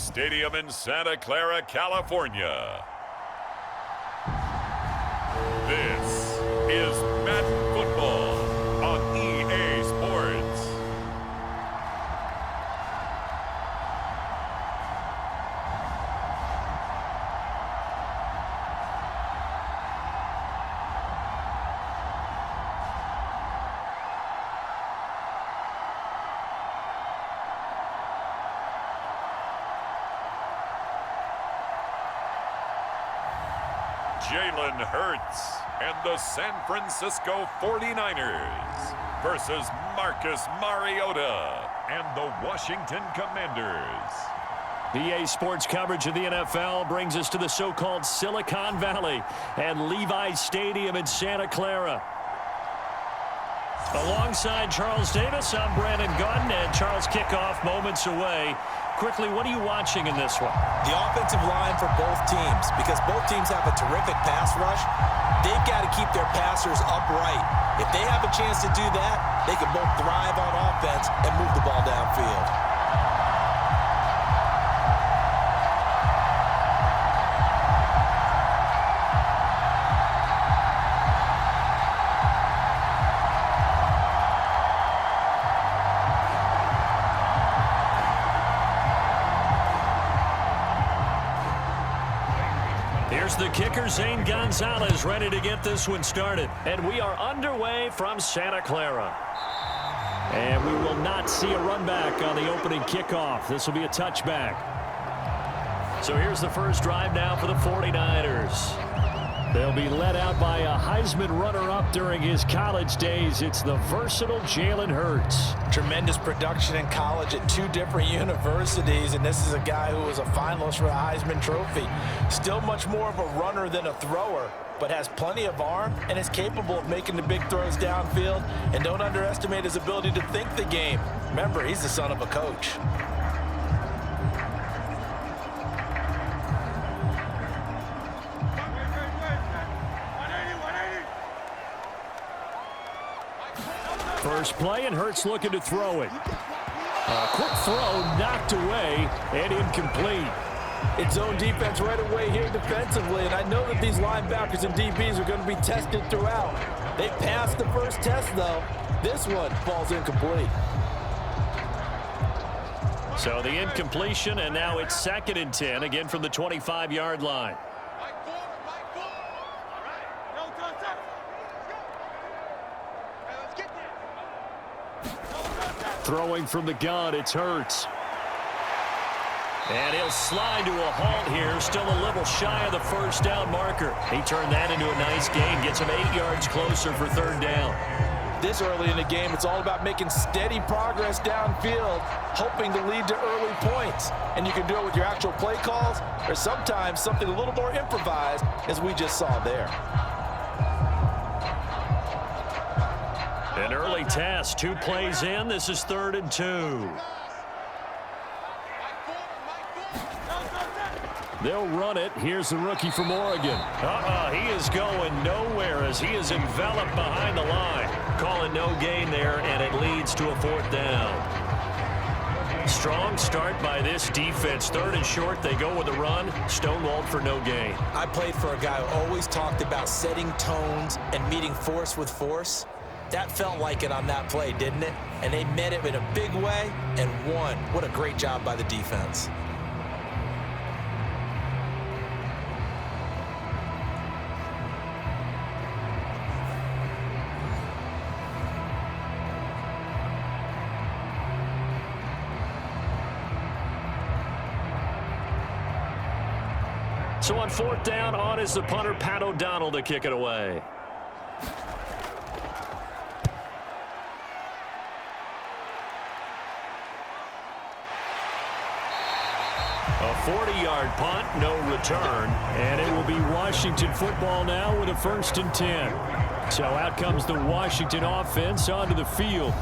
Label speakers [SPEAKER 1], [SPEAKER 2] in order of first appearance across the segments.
[SPEAKER 1] Stadium in Santa Clara, California. This is Madden Football on EA Sports. Jalen Hurts and the San Francisco 49ers versus Marcus Mariota and the Washington Commanders.
[SPEAKER 2] EA Sports coverage of the NFL brings us to the so-called Silicon Valley and Levi's Stadium in Santa Clara. Alongside Charles Davis, I'm Brandon Gaudin, and Charles, kickoff moments away. Quickly, what are you watching in this one?
[SPEAKER 3] The offensive line for both teams, because both teams have a terrific pass rush. They've got to keep their passers upright. If they have a chance to do that, they can both thrive on offense and move the ball downfield.
[SPEAKER 2] Here's the kicker, Zane Gonzalez, ready to get this one started. And we are underway from Santa Clara. And we will not see a run back on the opening kickoff. This will be a touchback. So here's the first drive now for the 49ers. They'll be led out by a Heisman runner-up during his college days. It's the versatile Jalen Hurts.
[SPEAKER 3] Tremendous production in college at two different universities, and this is a guy who was a finalist for the Heisman Trophy. Still much more of a runner than a thrower, but has plenty of arm and is capable of making the big throws downfield. And don't underestimate his ability to think the game. Remember, he's the son of a coach.
[SPEAKER 2] First play, and Hurts looking to throw it. A quick throw knocked away and incomplete.
[SPEAKER 3] It's zone defense right away here defensively, and I know that these linebackers and DBs are going to be tested throughout. They passed the first test, though. This one falls incomplete.
[SPEAKER 2] So the incompletion, and now it's 2nd and 10, again from the 25-yard line. Throwing from the gun, it's Hurts. And he'll slide to a halt here, still a little shy of the first down marker. He turned that into a nice gain, gets him 8 yards closer for 3rd down.
[SPEAKER 3] This early in the game, it's all about making steady progress downfield, hoping to lead to early points. And you can do it with your actual play calls, or sometimes something a little more improvised, as we just saw there.
[SPEAKER 2] An early test, 2 plays in. This is 3rd and 2. They'll run it. Here's the rookie from Oregon. He is going nowhere as he is enveloped behind the line. Calling no gain there, and it leads to a 4th down. Strong start by this defense. 3rd and short, they go with a run. Stonewalled for no gain.
[SPEAKER 3] I played for a guy who always talked about setting tones and meeting force with force. That felt like it on that play, didn't it? And they met it in a big way and won. What a great job by the defense.
[SPEAKER 2] So on 4th down, on is the punter, Pat O'Donnell, to kick it away. A 40-yard punt, no return, and it will be Washington football now with a 1st and 10. So out comes the Washington offense onto the field.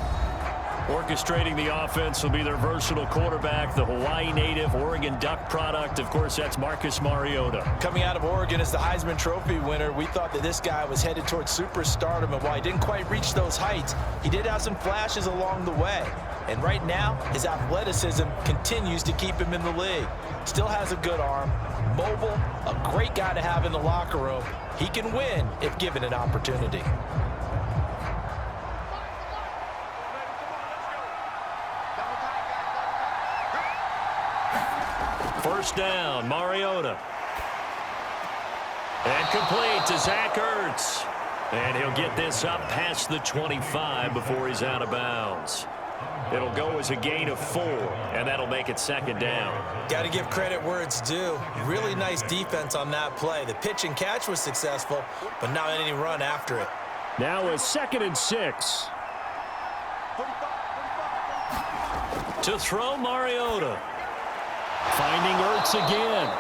[SPEAKER 2] Orchestrating the offense will be their versatile quarterback, the Hawaii native, Oregon Duck product. Of course, that's Marcus Mariota.
[SPEAKER 3] Coming out of Oregon as the Heisman Trophy winner, we thought that this guy was headed towards superstardom, and while he didn't quite reach those heights, he did have some flashes along the way. And right now, his athleticism continues to keep him in the league. Still has a good arm, mobile, a great guy to have in the locker room. He can win if given an opportunity.
[SPEAKER 2] First down, Mariota. And complete to Zach Ertz. And he'll get this up past the 25 before he's out of bounds. It'll go as a gain of 4, and that'll make it second down.
[SPEAKER 3] Got to give credit where it's due. Really nice defense on that play. The pitch and catch was successful, but not any run after it.
[SPEAKER 2] Now a 2nd and 6. To throw, Mariota. Finding Ertz again.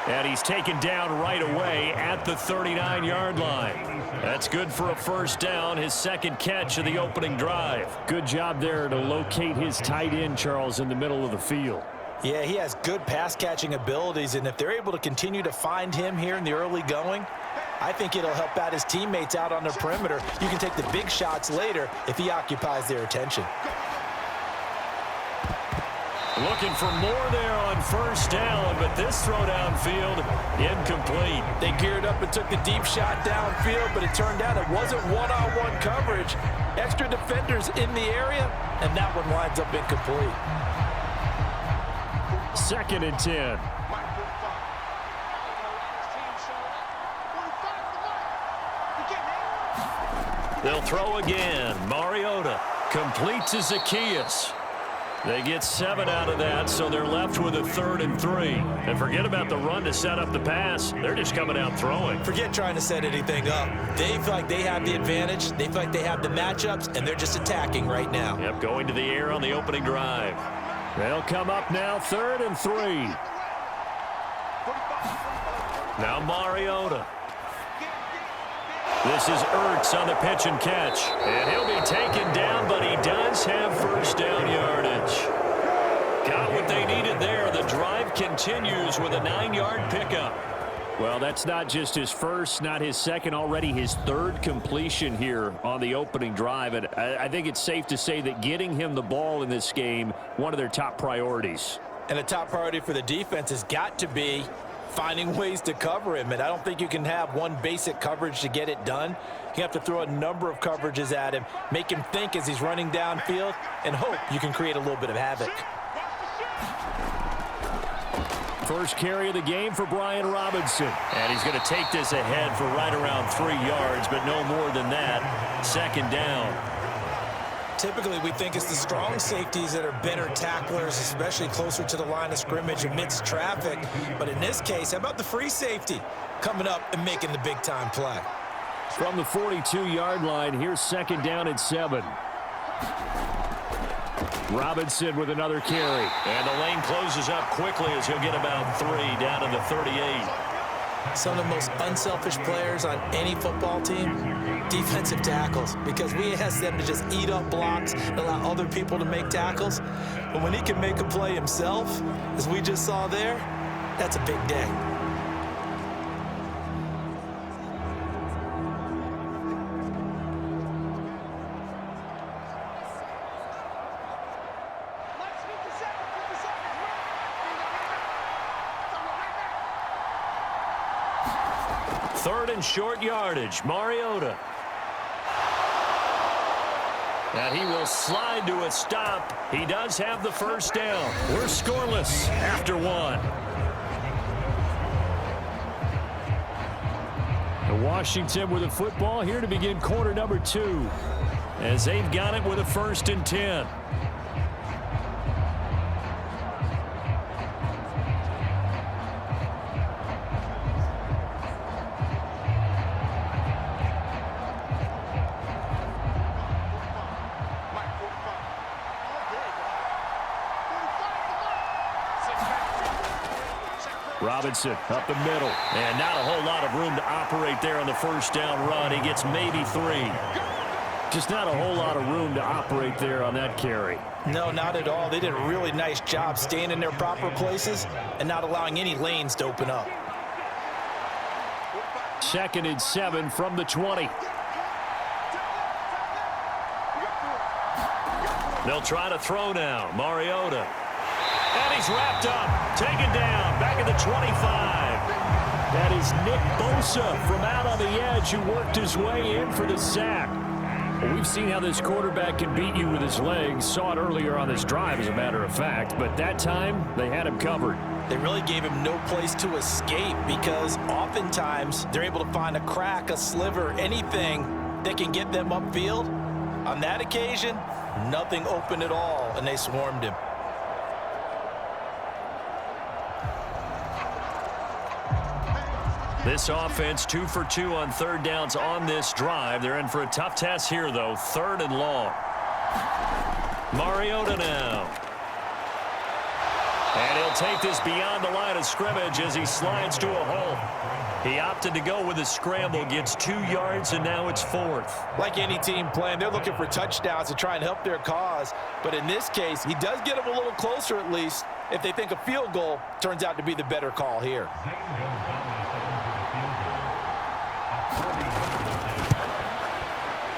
[SPEAKER 2] And he's taken down right away at the 39-yard line. That's good for a first down, his second catch of the opening drive. Good job there to locate his tight end, Charles, in the middle of the field.
[SPEAKER 3] Yeah, he has good pass-catching abilities, and if they're able to continue to find him here in the early going, I think it'll help out his teammates out on the perimeter. You can take the big shots later if he occupies their attention.
[SPEAKER 2] Looking for more there on first down, but this throw downfield, incomplete.
[SPEAKER 3] They geared up and took the deep shot downfield, but it turned out it wasn't one-on-one coverage. Extra defenders in the area, and that one winds up incomplete.
[SPEAKER 2] 2nd and 10. They'll throw again. Mariota complete to Zacchaeus. They get 7 out of that, so they're left with a 3rd and 3. And forget about the run to set up the pass. They're just coming out throwing.
[SPEAKER 3] Forget trying to set anything up. They feel like they have the advantage. They feel like they have the matchups, and they're just attacking right now.
[SPEAKER 2] Yep, going to the air on the opening drive. They'll come up now, 3rd and 3. Now Mariota. This is Ertz on the pitch and catch. And he'll be taken down, but he does have first down yardage. Got what they needed there. The drive continues with a 9-yard pickup. Well, that's not just his first, not his second, already his 3rd completion here on the opening drive. And I think it's safe to say that getting him the ball in this game, one of their top priorities.
[SPEAKER 3] And a top priority for the defense has got to be finding ways to cover him, and I don't think you can have one basic coverage to get it done. You have to throw a number of coverages at him, make him think as he's running downfield, and hope you can create a little bit of havoc.
[SPEAKER 2] First carry of the game for Brian Robinson. And he's going to take this ahead for right around 3 yards, but no more than that. Second down.
[SPEAKER 3] Typically, we think it's the strong safeties that are better tacklers, especially closer to the line of scrimmage amidst traffic. But in this case, how about the free safety coming up and making the big-time play?
[SPEAKER 2] From the 42-yard line, here's second down and 7. Robinson with another carry. And the lane closes up quickly as he'll get about 3 down to the 38.
[SPEAKER 3] Some of the most unselfish players on any football team, defensive tackles, because we ask them to just eat up blocks and allow other people to make tackles. But when he can make a play himself, as we just saw there, that's a big day.
[SPEAKER 2] Third and short yardage, Mariota. And he will slide to a stop. He does have the first down. We're scoreless after 1. Washington with a football here to begin quarter number 2. As they've got it with a 1st and 10. Robinson up the middle. And not a whole lot of room to operate there on the first down run. He gets maybe 3. Just not a whole lot of room to operate there on that carry.
[SPEAKER 3] No, not at all. They did a really nice job staying in their proper places and not allowing any lanes to open up.
[SPEAKER 2] 2nd and 7 from the 20. They'll try to throw now. Mariota. And he's wrapped up. Taken down. Back at the 25. That is Nick Bosa from out on the edge who worked his way in for the sack. Well, we've seen how this quarterback can beat you with his legs. Saw it earlier on this drive, as a matter of fact. But that time, they had him covered.
[SPEAKER 3] They really gave him no place to escape because oftentimes they're able to find a crack, a sliver, anything that can get them upfield. On that occasion, nothing open at all, and they swarmed him.
[SPEAKER 2] This offense 2 for 2 on 3rd downs on this drive. They're in for a tough test here, though. 3rd and long. Mariota now. And he'll take this beyond the line of scrimmage as he slides to a hole. He opted to go with a scramble, gets 2 yards, and now it's 4th.
[SPEAKER 3] Like any team playing, they're looking for touchdowns to try and help their cause. But in this case, he does get them a little closer at least if they think a field goal turns out to be the better call here.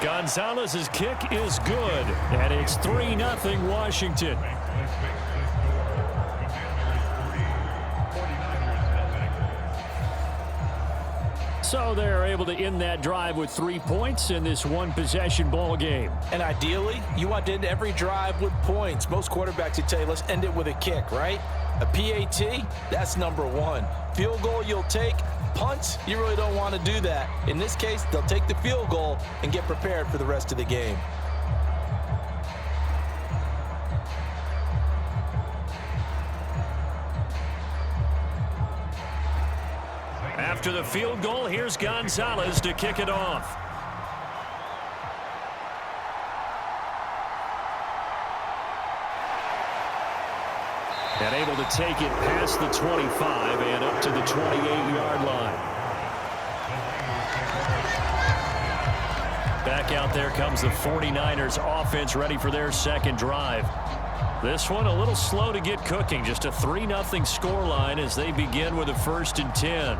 [SPEAKER 2] Gonzalez's kick is good, and it's 3-0 Washington. So they're able to end that drive with 3 points in this one-possession ball game.
[SPEAKER 3] And ideally, you want to end every drive with points. Most quarterbacks would tell you, let's end it with a kick, right? A PAT, that's number 1. Field goal you'll take. Punts, you really don't want to do that. In this case, they'll take the field goal and get prepared for the rest of the game.
[SPEAKER 2] After the field goal, here's Gonzalez to kick it off. And able to take it past the 25 and up to the 28-yard line. Back out there comes the 49ers offense ready for their 2nd drive. This one a little slow to get cooking. Just a 3-0 scoreline as they begin with a 1st and 10.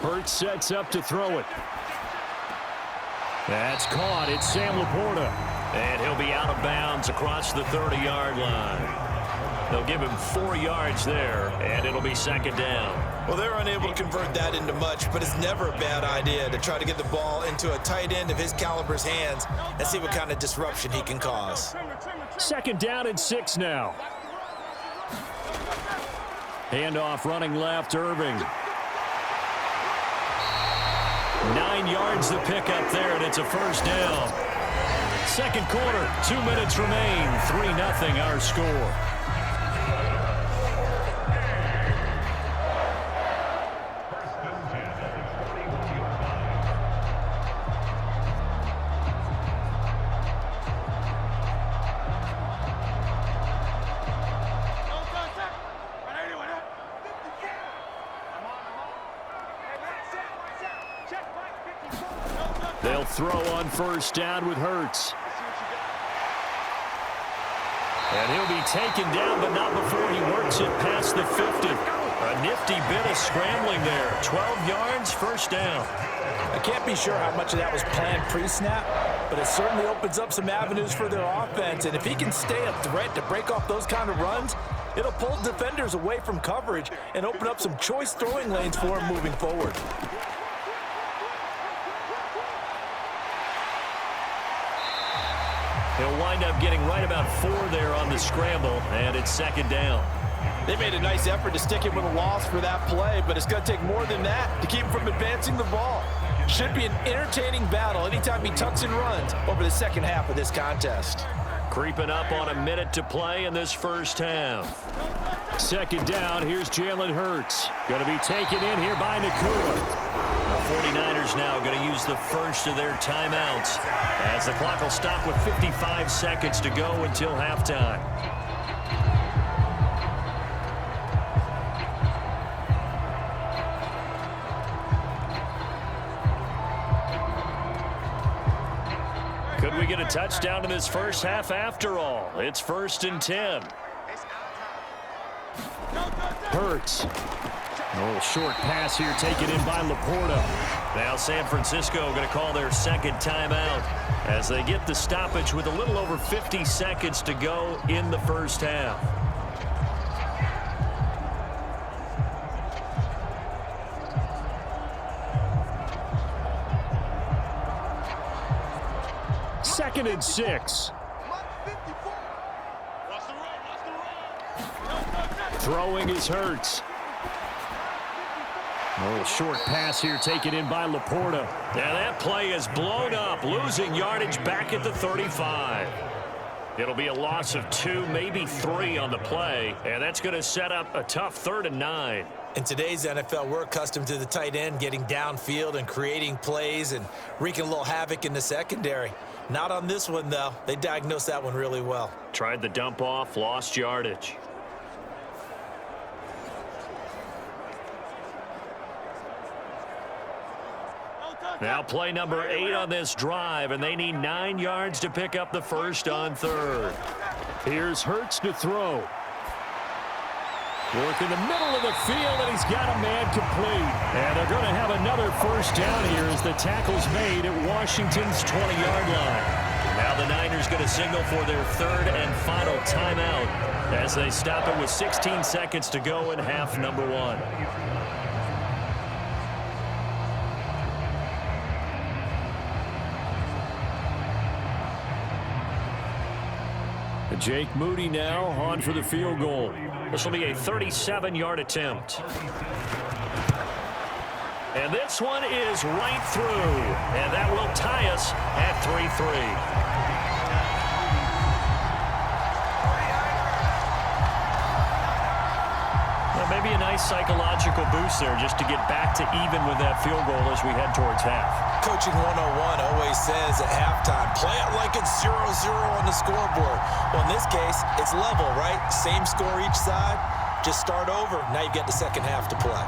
[SPEAKER 2] Hurts sets up to throw it. That's caught. It's Sam Laporta. And he'll be out of bounds across the 30-yard line. They'll give him 4 yards there, and it'll be 2nd down.
[SPEAKER 3] Well, they're unable to convert that into much, but it's never a bad idea to try to get the ball into a tight end of his caliber's hands and see what kind of disruption he can cause.
[SPEAKER 2] 2nd down and 6 now. Handoff running left, Irving. 9 yards the pick up there, and it's a 1st down. 2nd quarter, 2 minutes remain. 3-0 our score. They'll throw on 1st down with Hurts. And he'll be taken down, but not before he works it past the 50. A nifty bit of scrambling there. 12 yards, 1st down.
[SPEAKER 3] I can't be sure how much of that was planned pre-snap, but it certainly opens up some avenues for their offense. And if he can stay a threat to break off those kind of runs, it'll pull defenders away from coverage and open up some choice throwing lanes for him moving forward.
[SPEAKER 2] He'll wind up getting right about 4 there on the scramble, and it's 2nd down.
[SPEAKER 3] They made a nice effort to stick him with a loss for that play, but it's going to take more than that to keep him from advancing the ball. Should be an entertaining battle anytime he tucks and runs over the 2nd half of this contest.
[SPEAKER 2] Creeping up on a minute to play in this 1st half. Second down, here's Jalen Hurts. Going to be taken in here by Nakua. The 49ers now going to use the first of their timeouts as the clock will stop with 55 seconds to go until halftime. Could we get a touchdown in this first half after all? It's 1st and 10. Hurts. A little short pass here taken in by Laporta. Now San Francisco going to call their second timeout as they get the stoppage with a little over 50 seconds to go in the first half. Second and 6. Throwing is Hurts. A little short pass here taken in by Laporta. And that play is blown up, losing yardage back at the 35. It'll be a loss of 2, maybe 3 on the play, and that's going to set up a tough 3rd and 9.
[SPEAKER 3] In today's NFL, we're accustomed to the tight end getting downfield and creating plays and wreaking a little havoc in the secondary. Not on this one, though. They diagnosed that one really well.
[SPEAKER 2] Tried the dump off, lost yardage. Now play number 8 on this drive, and they need 9 yards to pick up the first on 3rd. Here's Hurts to throw. Work in the middle of the field, and he's got a man complete. And they're going to have another first down here as the tackle's made at Washington's 20-yard line. Now the Niners going to signal for their 3rd and final timeout as they stop it with 16 seconds to go in half number 1. Jake Moody now on for the field goal. This will be a 37-yard attempt. And this one is right through. And that will tie us at 3-3. Maybe a nice psychological boost there just to get back to even with that field goal as we head towards half.
[SPEAKER 3] Coaching 101 always says at halftime, play it like it's 0-0 on the scoreboard. Well, in this case, it's level, right? Same score each side. Just start over. Now you get the second half to play.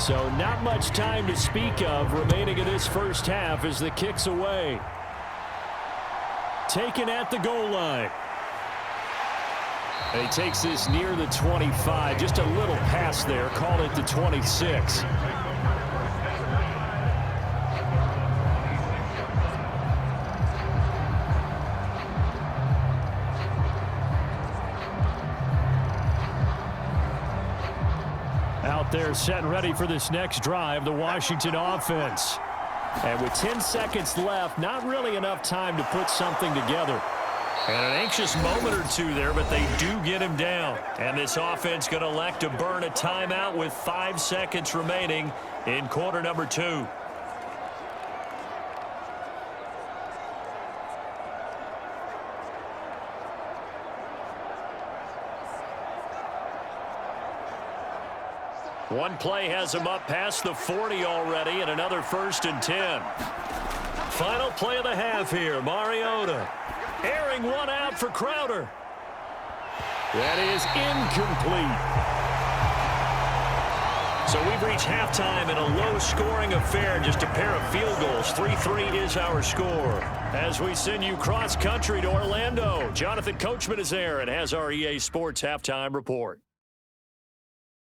[SPEAKER 2] So not much time to speak of remaining in this first half as the kick's away. Taken at the goal line. And he takes this near the 25. Just a little pass there. Call it the 26. Out there set and ready for this next drive, the Washington offense. And with 10 seconds left, not really enough time to put something together. And an anxious moment or two there, but they do get him down. And this offense going to elect to burn a timeout with 5 seconds remaining in quarter number 2. One play has him up past the 40 already, and another 1st and 10. Final play of the half here, Mariota. Airing one out for Crowder. That is incomplete. So we've reached halftime in a low-scoring affair, just a pair of field goals. 3-3 is our score. As we send you cross-country to Orlando, Jonathan Coachman is there and has our EA Sports halftime report.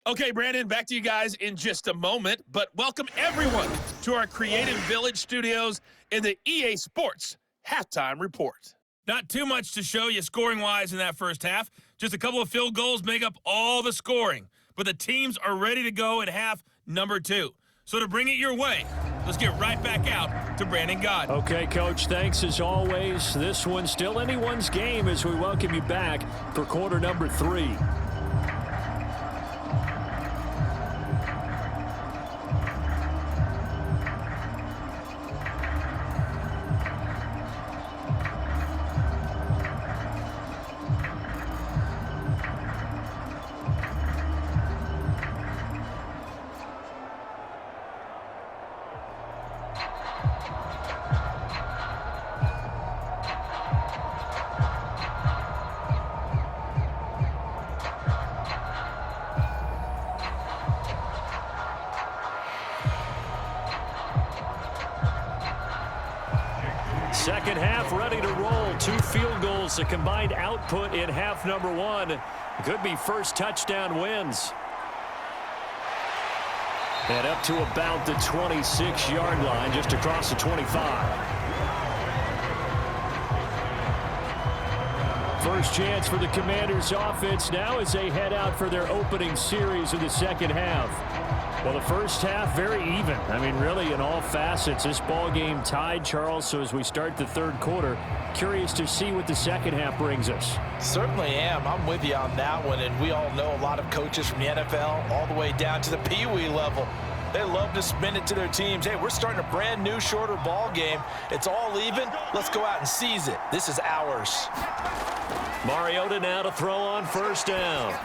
[SPEAKER 4] Okay, Brandon, back to you guys in just a moment, but welcome everyone to our Creative Village studios in the EA Sports Halftime Report. Not too much to show you scoring-wise in that first half. Just a couple of field goals make up all the scoring, but the teams are ready to go in half number 2. So to bring it your way, let's get right back out to Brandon God.
[SPEAKER 2] Okay, Coach, thanks as always. This one's still anyone's game as we welcome you back for quarter number 3. Second half ready to roll. 2 field goals, the combined output in half number 1. Could be first touchdown wins. And up to about the 26-yard line, just across the 25. First chance for the Commanders offense now as they head out for their opening series of the second half. Well, the first half, very even. I mean, really, in all facets, this ball game tied, Charles. So as we start the third quarter, curious to see what the second half brings us.
[SPEAKER 3] Certainly am. I'm with you on that one. And we all know a lot of coaches from the NFL all the way down to the Pee-wee level. They love to spin it to their teams. Hey, we're starting a brand new, shorter ball game. It's all even. Let's go out and seize it. This is ours.
[SPEAKER 2] Mariota now to throw on first down.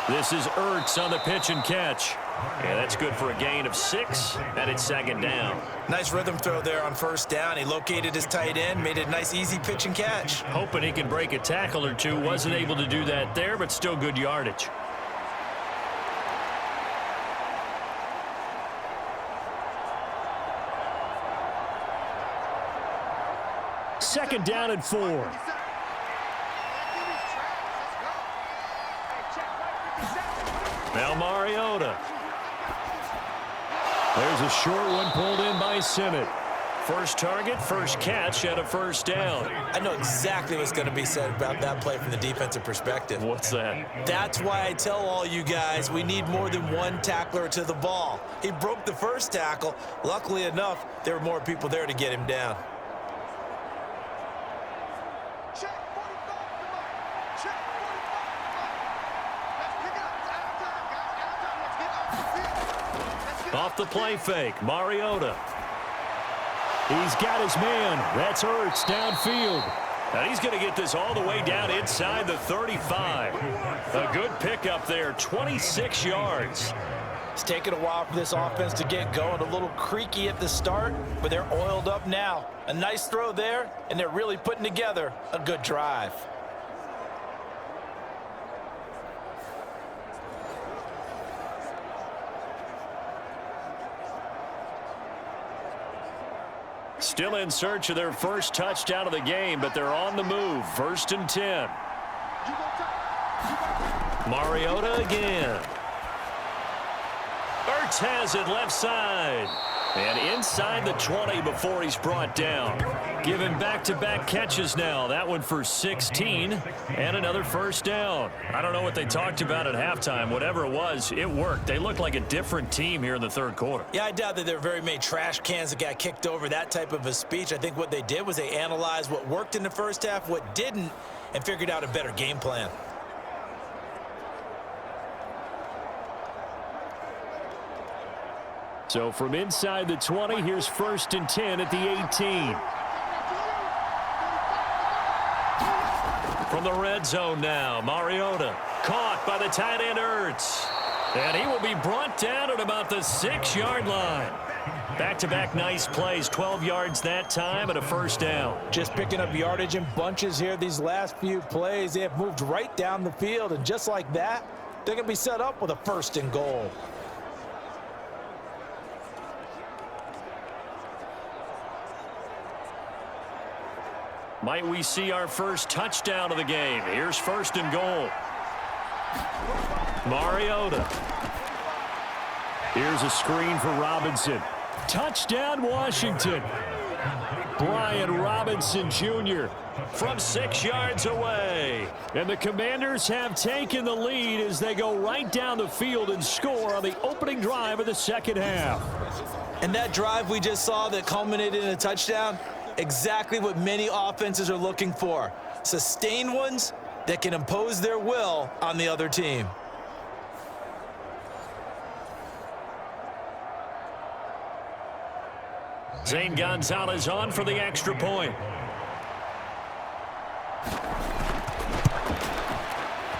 [SPEAKER 2] This is Ertz on the pitch and catch. Yeah, that's good for a gain of 6, and it's second down.
[SPEAKER 3] Nice rhythm throw there on first down. He located his tight end, made it a nice, easy pitch and catch.
[SPEAKER 2] Hoping he can break a tackle or two. Wasn't able to do that there, but still good yardage. Second down and 4. Now Mariota. There's a short one pulled in by Simmett. First target, first catch, and a first down.
[SPEAKER 3] I know exactly what's going to be said about that play from the defensive perspective.
[SPEAKER 2] What's that?
[SPEAKER 3] That's why I tell all you guys we need more than one tackler to the ball. He broke the first tackle. Luckily enough, there were more people there to get him down.
[SPEAKER 2] Off the play fake, Mariota. He's got his man. That's Ertz downfield. And he's going to get this all the way down inside the 35. A good pickup there, 26 yards.
[SPEAKER 3] It's taken a while for this offense to get going. A little creaky at the start, but they're oiled up now. A nice throw there, and they're really putting together a good drive.
[SPEAKER 2] Still in search of their first touchdown of the game, but they're on the move. First and 10. Mariota again. Ertz has it left side. And inside the 20 before he's brought down. Given back-to-back catches now. That one for 16 and another first down. I don't know what they talked about at halftime. Whatever it was, it worked. They looked like a different team here in the third quarter.
[SPEAKER 3] Yeah, I doubt that there were very many trash cans that got kicked over, that type of a speech. I think what they did was they analyzed what worked in the first half, what didn't, and figured out a better game plan.
[SPEAKER 2] So from inside the 20, here's first and 10 at the 18. From the red zone now, Mariota caught by the tight end Ertz. And he will be brought down at about the 6-yard line. Back-to-back nice plays, 12 yards that time and a first down.
[SPEAKER 3] Just picking up yardage in bunches here these last few plays. They have moved right down the field, and just like that, they're going to be set up with a first and goal.
[SPEAKER 2] Might we see our first touchdown of the game? Here's first and goal. Mariota. Here's a screen for Robinson. Touchdown, Washington. Brian Robinson Jr. from 6 yards away. And the Commanders have taken the lead as they go right down the field and score on the opening drive of the second half.
[SPEAKER 3] And that drive we just saw that culminated in a touchdown, exactly what many offenses are looking for. Sustained ones that can impose their will on the other team.
[SPEAKER 2] Zane Gonzalez on for the extra point.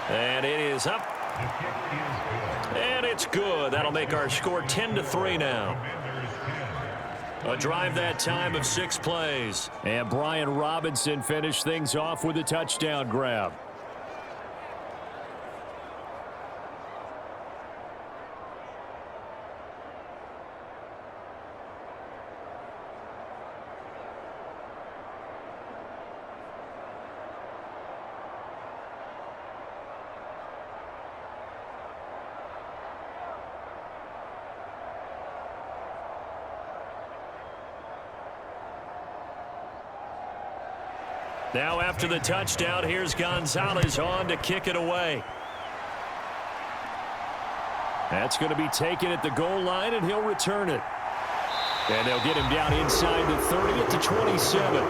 [SPEAKER 2] And it is up. And it's good. That'll make our score 10-3 now. A drive that time of 6 plays. And Brian Robinson finished things off with a touchdown grab. Now after the touchdown, here's Gonzalez on to kick it away. That's going to be taken at the goal line, and he'll return it. And they'll get him down inside the 30 at the 27.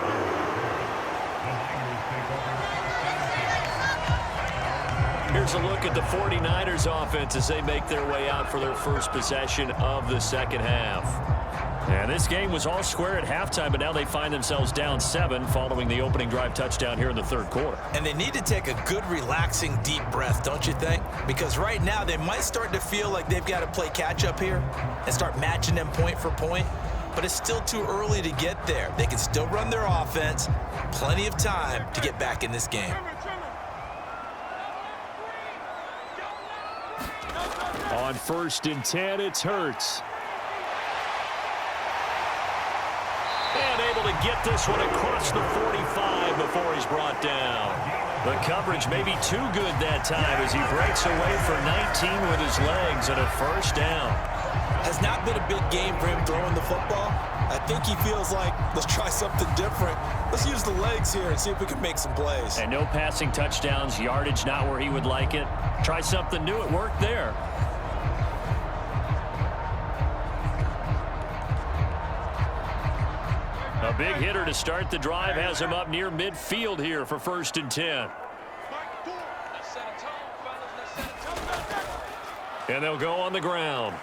[SPEAKER 2] Here's a look at the 49ers offense as they make their way out for their first possession of the second half. And this game was all square at halftime, but now they find themselves down 7 following the opening drive touchdown here in the third quarter.
[SPEAKER 3] And they need to take a good, relaxing, deep breath, don't you think? Because right now they might start to feel like they've got to play catch-up here and start matching them point for point. But it's still too early to get there. They can still run their offense. Plenty of time to get back in this game.
[SPEAKER 2] On 1st and 10, it's Hurts. And able to get this one across the 45 before he's brought down. The coverage may be too good that time as he breaks away for 19 with his legs and a first down.
[SPEAKER 3] Has not been a big game for him throwing the football. I think he feels like, let's try something different. Let's use the legs here and see if we can make some plays.
[SPEAKER 2] And no passing touchdowns, yardage not where he would like it. Try something new, it worked there. A big hitter to start the drive has him up near midfield here for 1st and 10. And they'll go on the ground.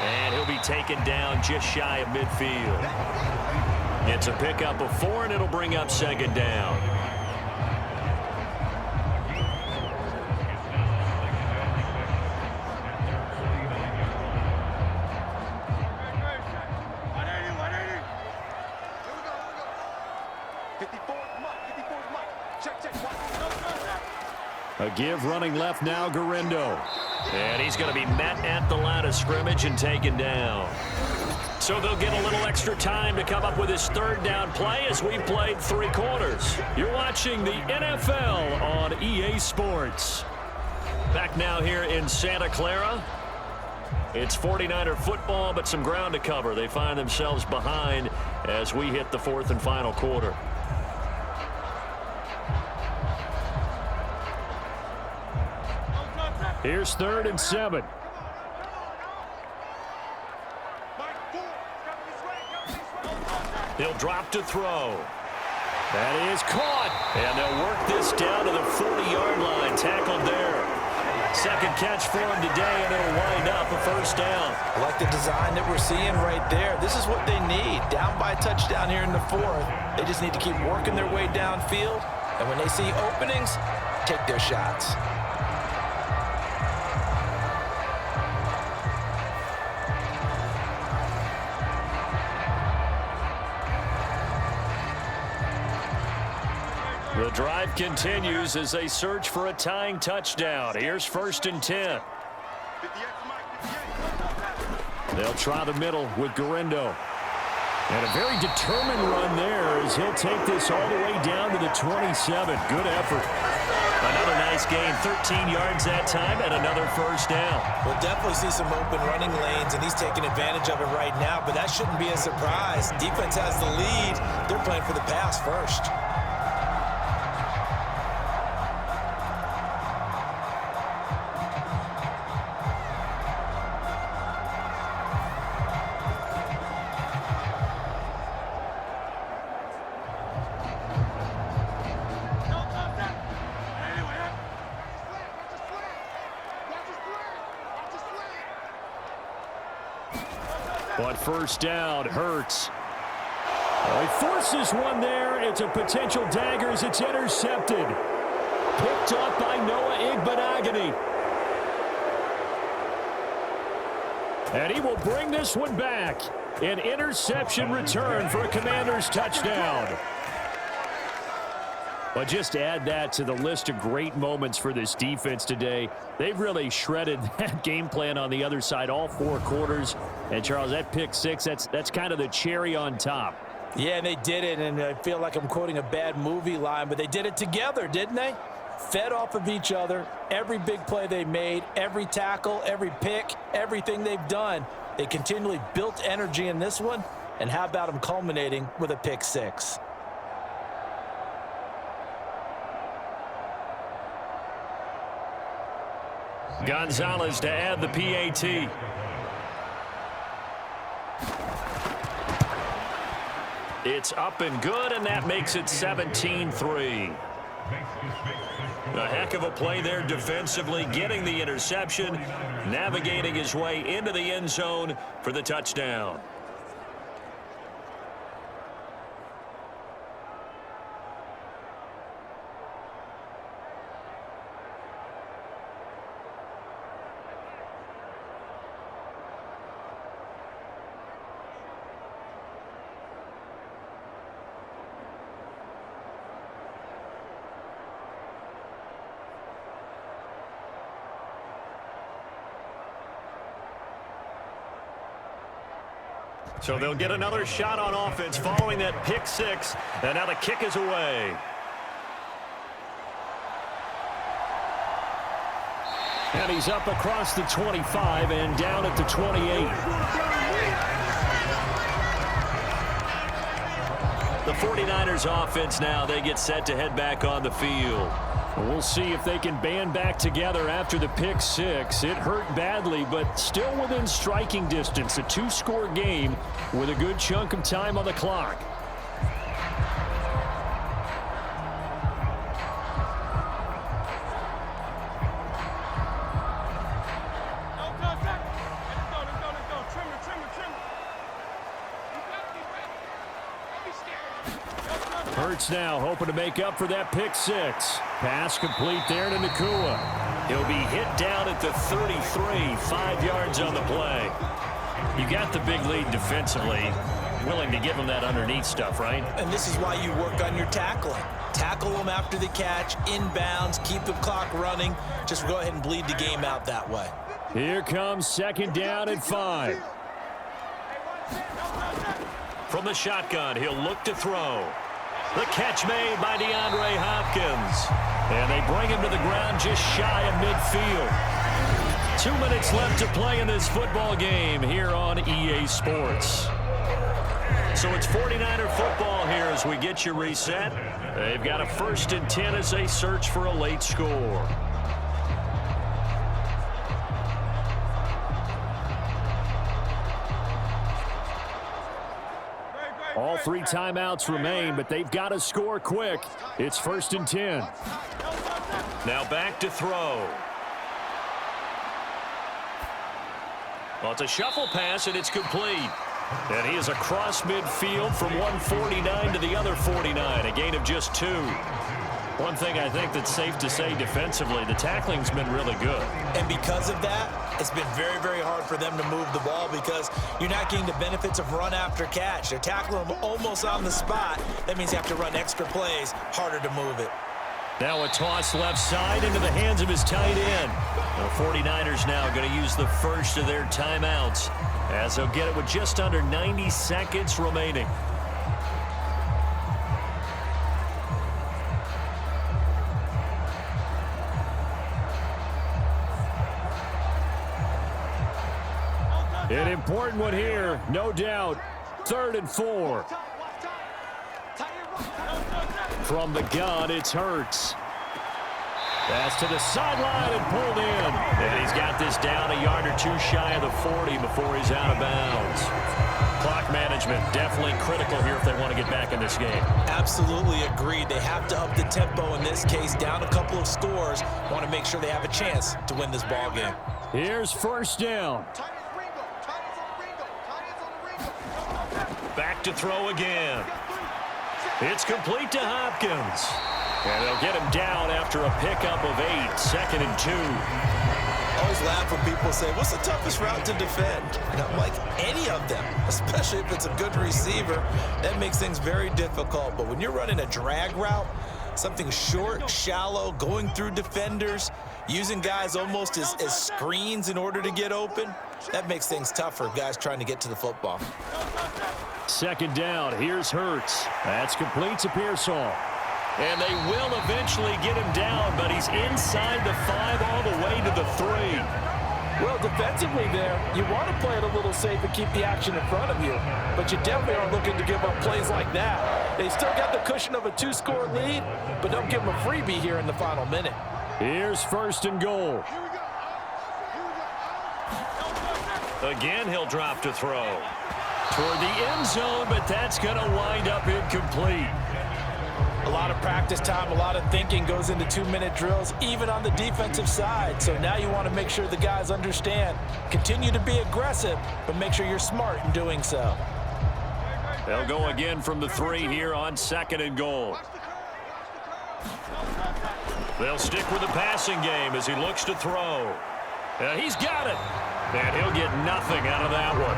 [SPEAKER 2] And he'll be taken down just shy of midfield. It's a pickup of 4, and it'll bring up 2nd down. A give running left now, Garindo. And he's going to be met at the line of scrimmage and taken down. So they'll get a little extra time to come up with his 3rd down play as we played 3 quarters. You're watching the NFL on EA Sports. Back now here in Santa Clara. It's 49er football, but some ground to cover. They find themselves behind as we hit the 4th and final quarter. Here's 3rd and 7. He'll drop to throw. That is caught. And they'll work this down to the 40-yard line. Tackled there. 2nd catch for him today, and it'll wind up a 1st down.
[SPEAKER 3] I like the design that we're seeing right there. This is what they need. Down by a touchdown here in the 4th. They just need to keep working their way downfield. And when they see openings, take their shots.
[SPEAKER 2] The drive continues as they search for a tying touchdown. Here's 1st and 10. They'll try the middle with Garindo. And a very determined run there as he'll take this all the way down to the 27. Good effort. Another nice gain, 13 yards that time, and another 1st down.
[SPEAKER 3] We'll definitely see some open running lanes, and he's taking advantage of it right now, but that shouldn't be a surprise. Defense has the lead. They're playing for the pass first.
[SPEAKER 2] But 1st down, Hurts. He forces one there. It's a potential dagger as it's intercepted. Picked up by Noah Igbenogany. And he will bring this one back. An interception return for a Commanders touchdown. But just to add that to the list of great moments for this defense today, they've really shredded that game plan on the other side all 4 quarters. And, Charles, that pick 6, that's kind of the cherry on top.
[SPEAKER 3] Yeah, they did it, and I feel like I'm quoting a bad movie line, but they did it together, didn't they? Fed off of each other, every big play they made, every tackle, every pick, everything they've done. They continually built energy in this one, and how about them culminating with a pick 6?
[SPEAKER 2] Gonzalez to add the PAT. It's up and good, and that makes it 17-3. A heck of a play there defensively, getting the interception, navigating his way into the end zone for the touchdown. So they'll get another shot on offense following that pick six, and now the kick is away. And he's up across the 25 and down at the 28. The 49ers offense now, they get set to head back on the field. We'll see if they can band back together after the pick six. It hurt badly, but still within striking distance. A two-score game with a good chunk of time on the clock. Hurts now, hoping to make up for that pick six. Pass complete there to Nakua. He'll be hit down at the 33, 5 yards on the play. You got the big lead defensively. Willing to give him that underneath stuff, right?
[SPEAKER 3] And this is why you work on your tackling. Tackle them after the catch, inbounds, keep the clock running. Just go ahead and bleed the game out that way.
[SPEAKER 2] Here comes second down and 5. From the shotgun, he'll look to throw. The catch made by DeAndre Hopkins. And they bring him to the ground just shy of midfield. 2 minutes left to play in this football game here on EA Sports. So it's 49er football here as we get you reset. They've got a 1st and 10 as they search for a late score. All 3 timeouts remain, but they've got to score quick. It's 1st and 10. Now back to throw. Well, it's a shuffle pass, and it's complete. And he is across midfield from 149 to the other 49, a gain of just 2. One thing I think that's safe to say defensively, the tackling's been really good.
[SPEAKER 3] And because of that, it's been very, very hard for them to move the ball because you're not getting the benefits of run after catch. They're tackling them almost on the spot. That means you have to run extra plays, harder to move it.
[SPEAKER 2] Now a toss left side into the hands of his tight end. The 49ers now going to use the first of their timeouts as they'll get it with just under 90 seconds remaining. An important one here, no doubt. 3rd and 4. From the gun, it's Hurts. Pass to the sideline and pulled in. And he's got this down a yard or 2 shy of the 40 before he's out of bounds. Clock management definitely critical here if they want to get back in this game.
[SPEAKER 3] Absolutely agreed. They have to up the tempo in this case, down a couple of scores. Want to make sure they have a chance to win this ball game.
[SPEAKER 2] Here's 1st down. Back to throw again. It's complete to Hopkins. And they'll get him down after a pickup of 8, 2nd and 2.
[SPEAKER 3] I always laugh when people say, what's the toughest route to defend? And I'm like, any of them, especially if it's a good receiver. That makes things very difficult. But when you're running a drag route, something short, shallow, going through defenders, using guys almost as screens in order to get open, that makes things tougher, guys trying to get to the football.
[SPEAKER 2] 2nd down, here's Hurts. That's complete to Pearsall. And they will eventually get him down, but he's inside the 5 all the way to the 3.
[SPEAKER 5] Well, defensively there, you want to play it a little safe and keep the action in front of you. But you definitely aren't looking to give up plays like that. They still got the cushion of a 2-score lead, but don't give them a freebie here in the final minute.
[SPEAKER 2] Here's 1st and goal. Again, he'll drop to throw. Toward the end zone, but that's going to wind up incomplete.
[SPEAKER 3] A lot of practice time, a lot of thinking goes into 2-minute drills, even on the defensive side. So now you want to make sure the guys understand. Continue to be aggressive, but make sure you're smart in doing so.
[SPEAKER 2] They'll go again from the 3 here on 2nd and goal. They'll stick with the passing game as he looks to throw. He's got it. And he'll get nothing out of that one.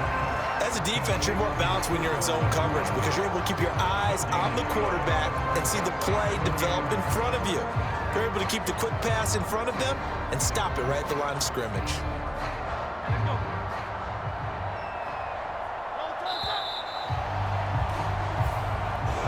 [SPEAKER 3] As a defense, you're more balanced when you're in zone coverage because you're able to keep your eyes on the quarterback and see the play develop in front of you. You're able to keep the quick pass in front of them and stop it right at the line of scrimmage.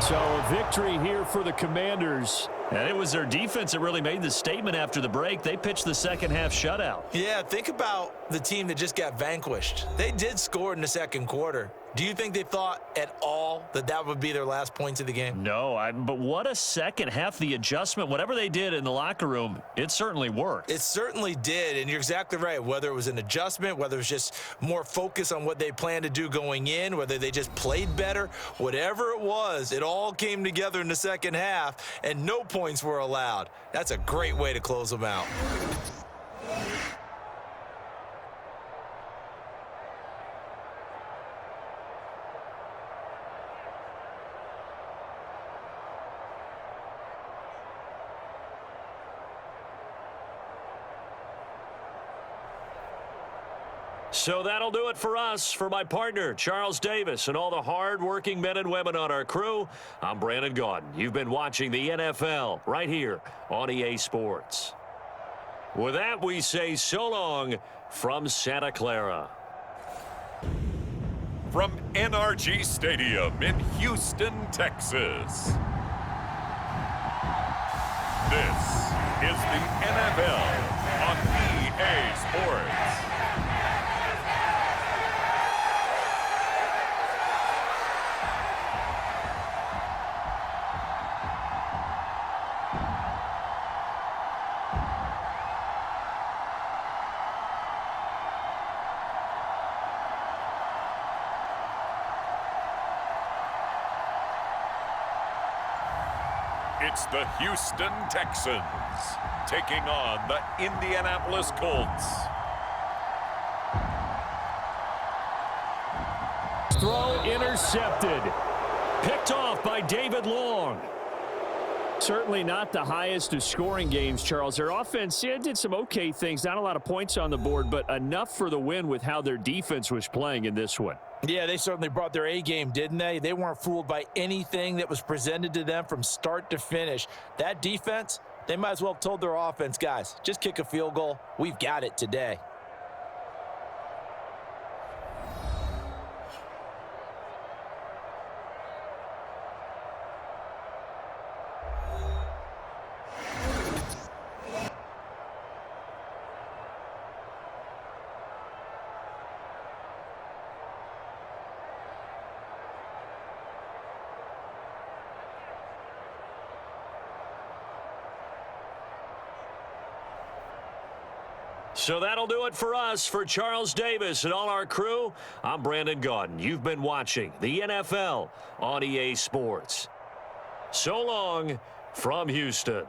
[SPEAKER 2] So a victory here for the Commanders. And it was their defense that really made the statement after the break. They pitched the second half shutout.
[SPEAKER 3] Yeah, think about the team that just got vanquished. They did score in the second quarter. Do you think they thought at all that that would be their last points of the game?
[SPEAKER 2] No, but what a second half. The adjustment, whatever they did in the locker room, it certainly worked.
[SPEAKER 3] It certainly did, and you're exactly right. Whether it was an adjustment, whether it was just more focus on what they planned to do going in, whether they just played better, whatever it was, it all came together in the second half, and no points were allowed. That's a great way to close them out.
[SPEAKER 2] So that'll do it for us. For my partner, Charles Davis, and all the hard-working men and women on our crew, I'm Brandon Gaudin. You've been watching the NFL right here on EA Sports. With that, we say so long from Santa Clara.
[SPEAKER 1] From NRG Stadium in Houston, Texas. This is the NFL on EA Sports. It's the Houston Texans taking on the Indianapolis Colts.
[SPEAKER 2] Throw intercepted. Picked off by David Long. Certainly not the highest of scoring games, Charles. Their offense did some okay things. Not a lot of points on the board, but enough for the win with how their defense was playing in this one.
[SPEAKER 3] Yeah, they certainly brought their A game, didn't they? They weren't fooled by anything that was presented to them from start to finish. That defense, they might as well have told their offense, guys, just kick a field goal. We've got it today.
[SPEAKER 2] So that'll do it for us. For Charles Davis and all our crew, I'm Brandon Gaudin. You've been watching the NFL on EA Sports. So long from Houston.